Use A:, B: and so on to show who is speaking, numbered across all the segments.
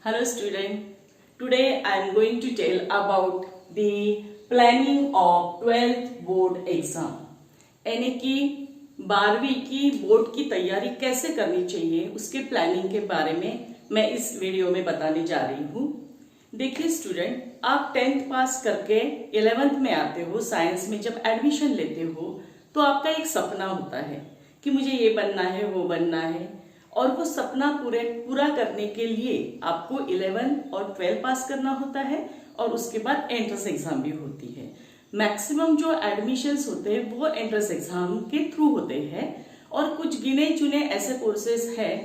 A: Hello student, today I am going to tell about the planning of 12th board exam यानी कि 12वीं की board की तैयारी कैसे करनी चाहिए उसके प्लानिंग के बारे में मैं इस वीडियो में बताने जा रही हूँ। देखिए स्टूडेंट, आप 10th पास करके 11th में आते हो, साइंस में जब एडमिशन लेते हो तो आपका एक सपना होता है कि मुझे ये बनना है वो बनना है, और वो सपना पूरा करने के लिए आपको 11 और 12 पास करना होता है और उसके बाद एंट्रेंस एग्जाम भी होती है। मैक्सिमम जो एडमिशन्स होते हैं वो एंट्रेंस एग्जाम के थ्रू होते हैं और कुछ गिने चुने ऐसे कोर्सेज हैं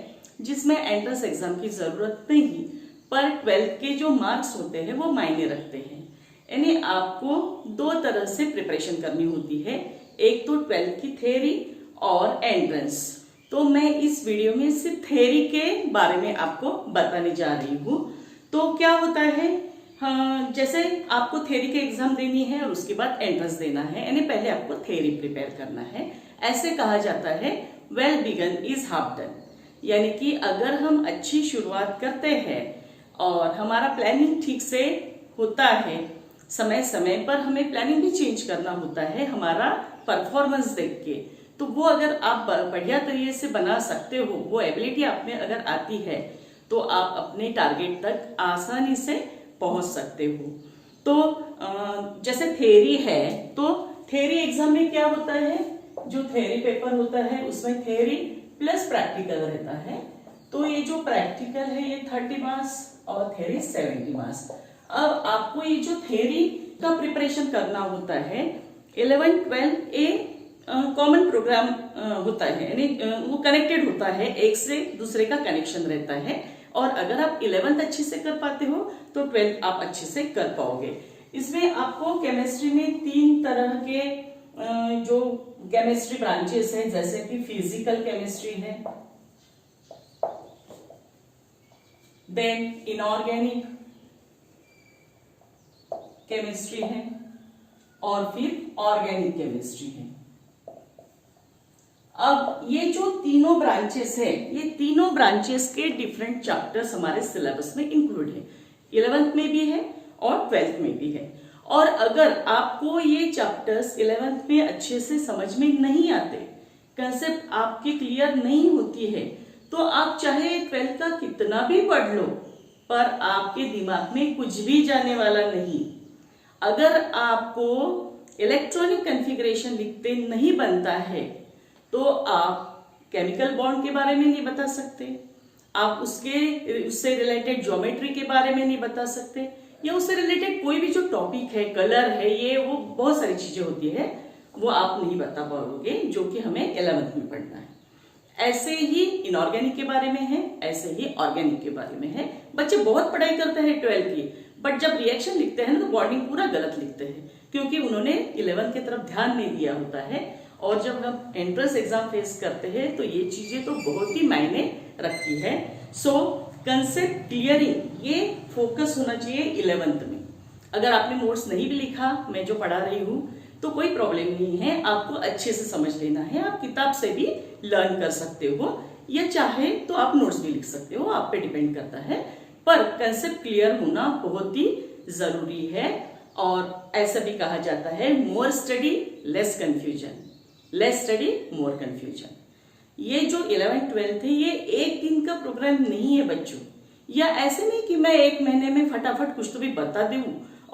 A: जिसमें एंट्रेंस एग्जाम की जरूरत नहीं, पर 12th के जो मार्क्स होते हैं वो मायने रखते हैं। यानी आपको दो तरह से प्रिपरेशन करनी होती है, एक तो 12th की थ्योरी और एंट्रेंस। तो मैं इस वीडियो में सिर्फ थ्योरी के बारे में आपको बताने जा रही हूँ। तो क्या होता है, हाँ, जैसे आपको थ्योरी के एग्जाम देनी है और उसके बाद एंट्रेंस देना है, यानी पहले आपको थ्योरी प्रिपेयर करना है। ऐसे कहा जाता है well begun is half done, यानी कि अगर हम अच्छी शुरुआत करते हैं और हमारा प्लानिंग ठीक से होता है, समय समय पर हमें प्लानिंग भी चेंज करना होता है हमारा परफॉर्मेंस देख के, तो वो अगर आप बढ़िया तरीके से बना सकते हो, वो एबिलिटी आप में अगर आती है तो आप अपने टारगेट तक आसानी से पहुंच सकते हो। तो जैसे थ्योरी है तो थ्योरी एग्जाम में क्या होता है, जो थ्योरी पेपर होता है उसमें थ्योरी प्लस प्रैक्टिकल रहता है। तो ये जो प्रैक्टिकल है ये 30 मार्क्स और थ्योरी 70 मार्क्स। अब आपको ये जो थ्योरी का प्रिपरेशन करना होता है, 11 12 ए कॉमन प्रोग्राम होता है, यानी वो कनेक्टेड होता है, एक से दूसरे का कनेक्शन रहता है, और अगर आप 11th अच्छे से कर पाते हो तो 12th आप अच्छे से कर पाओगे। इसमें आपको केमिस्ट्री में 3 तरह के जो केमिस्ट्री ब्रांचेस है, जैसे कि फिजिकल केमिस्ट्री है, देन इनऑर्गेनिक केमिस्ट्री है और फिर ऑर्गेनिक केमिस्ट्री है। अब ये जो तीनों ब्रांचेस है, ये तीनों ब्रांचेस के डिफरेंट चैप्टर्स हमारे सिलेबस में इंक्लूड है, 11th में भी है और 12th में भी है। और अगर आपको ये चैप्टर्स 11th में अच्छे से समझ में नहीं आते, कंसेप्ट आपके क्लियर नहीं होती है, तो आप चाहे 12th का कितना भी पढ़ लो पर आपके दिमाग में कुछ भी जाने वाला नहीं। अगर आपको इलेक्ट्रॉनिक कॉन्फ़िगरेशन लिखते नहीं बनता है तो आप केमिकल बॉन्ड के बारे में नहीं बता सकते, आप उससे रिलेटेड ज्योमेट्री के बारे में नहीं बता सकते, या उससे रिलेटेड कोई भी जो टॉपिक है, कलर है, ये वो बहुत सारी चीजें होती है, वो आप नहीं बता पाओगे जो कि हमें 11th में पढ़ना है। ऐसे ही इनऑर्गेनिक के बारे में है, ऐसे ही ऑर्गेनिक के बारे में है। बच्चे बहुत पढ़ाई करते हैं 12th की, बट जब रिएक्शन लिखते हैं ना तो बॉन्डिंग पूरा गलत लिखते हैं, क्योंकि उन्होंने 11th की तरफ ध्यान नहीं दिया होता है। और जब हम एंट्रेंस एग्जाम फेस करते हैं तो ये चीजें तो बहुत ही मायने रखती है। सो कंसेप्ट क्लियरिंग ये फोकस होना चाहिए 11th में। अगर आपने नोट्स नहीं भी लिखा, मैं जो पढ़ा रही हूँ, तो कोई प्रॉब्लम नहीं है, आपको अच्छे से समझ लेना है। आप किताब से भी लर्न कर सकते हो, या चाहे तो आप नोट्स भी लिख सकते हो, आप पे डिपेंड करता है, पर कंसेप्ट क्लियर होना बहुत ही जरूरी है। और ऐसा भी कहा जाता है more study less confusion, less study more confusion. ये जो 11th 12th है ये एक दिन का प्रोग्राम नहीं है बच्चों, या ऐसे नहीं कि मैं एक महीने में फटाफट कुछ तो भी बता दूं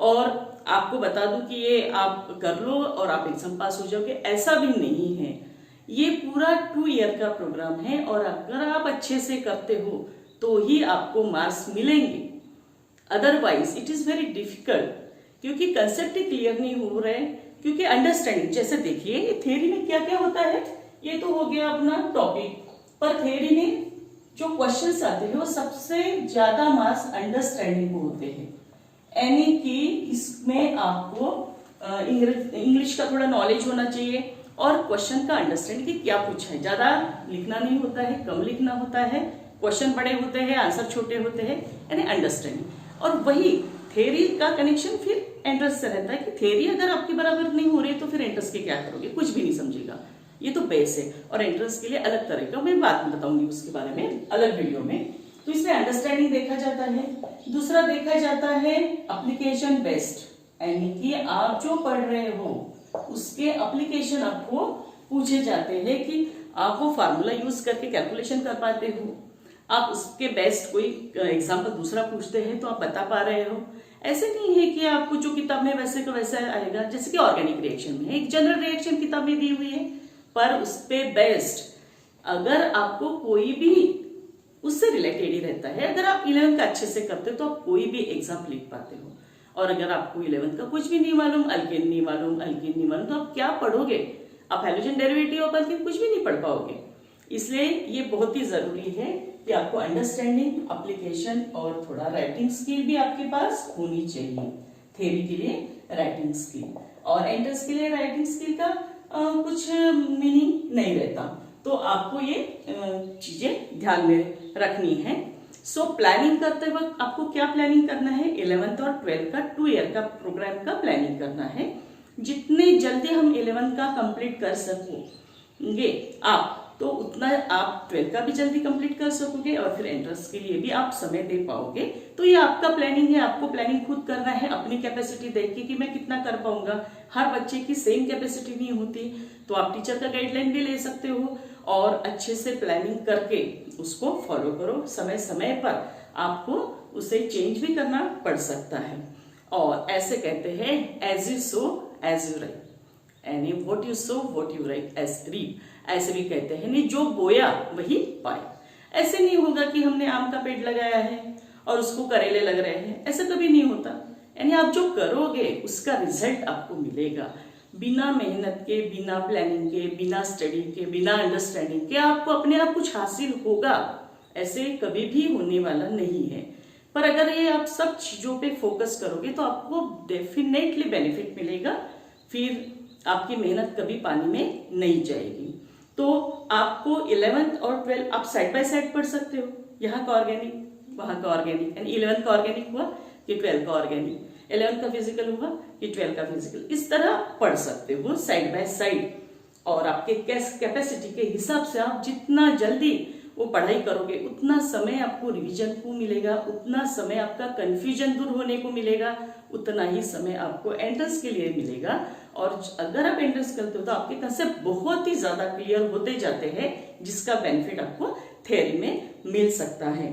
A: और आपको बता दूं कि ये आप कर लो और आप एग्जाम पास हो जाओगे, ऐसा भी नहीं है। ये पूरा 2 ईयर का प्रोग्राम है और अगर आप अच्छे से करते हो तो ही आपको मार्क्स मिलेंगे, otherwise it is very difficult, क्योंकि कंसेप्ट ही क्लियर नहीं हो रहे। क्योंकि अंडरस्टैंडिंग, जैसे देखिए ये थ्योरी में क्या क्या होता है, ये तो हो गया अपना टॉपिक, पर थ्योरी में जो क्वेश्चंस आते हैं वो सबसे ज्यादा मार्क्स अंडरस्टैंडिंग को होते हैं, यानी कि इसमें आपको इंग्लिश का थोड़ा नॉलेज होना चाहिए और क्वेश्चन का अंडरस्टैंडिंग कि क्या पूछा है। ज्यादा लिखना नहीं होता है, कम लिखना होता है, क्वेश्चन बड़े होते हैं, आंसर छोटे होते हैं, यानी अंडरस्टैंडिंग। और वही थ्योरी का कनेक्शन फिर एंट्रेंस से रहता है कि थ्योरी अगर आपके बराबर नहीं हो रही तो फिर एंट्रेंस के क्या करोगे, कुछ भी नहीं समझेगा। ये तो बेस है, और एंट्रेंस के लिए अलग तरह का मैं बात बताऊंगी उसके बारे में अलग वीडियो में। तो इसमें अंडरस्टैंडिंग देखा जाता है। दूसरा देखा जाता है एप्लीकेशन बेस्ड, यानी कि आप जो पढ़ रहे हो उसके एप्लीकेशन आपको पूछे जाते हैं कि आप वो फार्मूला यूज करके कैलकुलेशन कर पाते हो, आप उसके बेस्ट कोई एग्जाम्पल दूसरा पूछते हैं तो आप बता पा रहे हो। ऐसे नहीं है कि आपको जो किताब में वैसे का वैसा आएगा, जैसे कि ऑर्गेनिक रिएक्शन में एक जनरल रिएक्शन किताब में दी हुई है, पर उस पे बेस्ड अगर आपको कोई भी उससे रिलेटेड ही रहता है, अगर आप 11th का अच्छे से करते हो तो आप कोई भी एग्जाम लिख पाते हो। और अगर आपको 11th का कुछ भी नहीं मालूम, अल्केन नहीं मालूम, अल्कीन नहीं मालूम, तो आप क्या पढ़ोगे? आप हाइड्रोजन डेरिवेटिव ऑफ अल्कीन कुछ भी नहीं पढ़ पाओगे। इसलिए ये बहुत ही जरूरी है कि आपको अंडरस्टैंडिंग, एप्लीकेशन और थोड़ा राइटिंग स्किल भी आपके पास होनी चाहिए। थ्योरी के लिए राइटिंग स्किल और एंट्रेंस के लिए राइटिंग स्किल का कुछ मीनिंग नहीं रहता, तो आपको ये चीजें ध्यान में रखनी है। सो प्लानिंग करते वक्त आपको क्या प्लानिंग करना है? 11th और 12th का 2 ईयर का प्रोग्राम का प्लानिंग करना है। जितने जल्दी हम 11th का कंप्लीट कर सकोगे आप, तो उतना आप 12th का भी जल्दी कंप्लीट कर सकोगे और फिर एंट्रेंस के लिए भी आप समय दे पाओगे। तो ये आपका प्लानिंग है, आपको प्लानिंग खुद करना है अपनी कैपेसिटी देख के कि मैं कितना कर पाऊंगा। हर बच्चे की सेम कैपेसिटी नहीं होती, तो आप टीचर का गाइडलाइन भी ले सकते हो और अच्छे से प्लानिंग करके उसको फॉलो करो। समय समय पर आपको उसे चेंज भी करना पड़ सकता है। और ऐसे कहते हैं as you sow as you right, यानी what you sow what you right as reap. ऐसे भी कहते हैं नहीं जो बोया वही पाया। ऐसे नहीं होगा कि हमने आम का पेड़ लगाया है और उसको करेले लग रहे हैं, ऐसा कभी नहीं होता। यानी आप जो करोगे उसका रिजल्ट आपको मिलेगा। बिना मेहनत के, बिना प्लानिंग के, बिना स्टडी के, बिना अंडरस्टैंडिंग के आपको अपने आप कुछ हासिल होगा, ऐसे कभी भी होने वाला नहीं है। पर अगर ये आप सब चीजों पे फोकस करोगे तो आपको डेफिनेटली बेनिफिट मिलेगा, फिर आपकी मेहनत कभी पानी में नहीं जाएगी। तो आपको 11th और 12th आप साइड बाय साइड पढ़ सकते हो, यहाँ का ऑर्गेनिक वहां का ऑर्गेनिक, यानी 11th का ऑर्गेनिक हुआ कि 12th का ऑर्गेनिक, 11th का फिजिकल हुआ कि 12th का फिजिकल, इस तरह पढ़ सकते हो साइड बाय साइड। और आपके कैपेसिटी के हिसाब से आप जितना जल्दी वो पढ़ाई करोगे उतना समय आपको रिवीजन को मिलेगा, उतना समय आपका कंफ्यूजन दूर होने को मिलेगा, उतना ही समय आपको एंट्रेंस के लिए मिलेगा। और अगर आप एंट्रेंस करते हो तो आपके कंसेप्ट बहुत ही ज्यादा क्लियर होते जाते हैं, जिसका बेनिफिट आपको थ्योरी में मिल सकता है।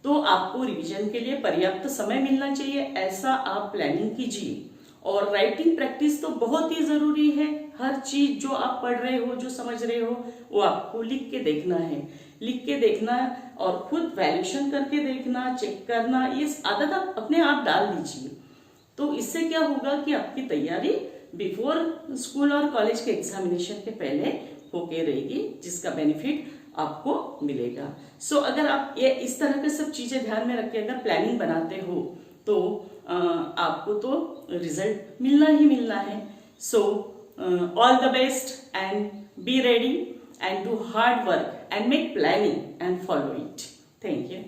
A: तो आपको रिवीजन के लिए पर्याप्त समय मिलना चाहिए, ऐसा आप प्लानिंग कीजिए। और राइटिंग प्रैक्टिस तो बहुत ही जरूरी है। हर चीज जो आप पढ़ रहे हो, जो समझ रहे हो, वो आपको लिख के देखना है, लिख के देखना और खुद वैल्यूएशन करके देखना, चेक करना, ये आदत आप अपने आप डाल दीजिए। तो इससे क्या होगा कि आपकी तैयारी बिफोर स्कूल और कॉलेज के एग्जामिनेशन के पहले होके रहेगी, जिसका बेनिफिट आपको मिलेगा। सो अगर आप ये इस तरह के सब चीजें ध्यान में रख के अगर प्लानिंग बनाते हो तो आपको तो रिजल्ट मिलना ही मिलना है। So all the best and be ready and do hard work and make planning and follow it. Thank you.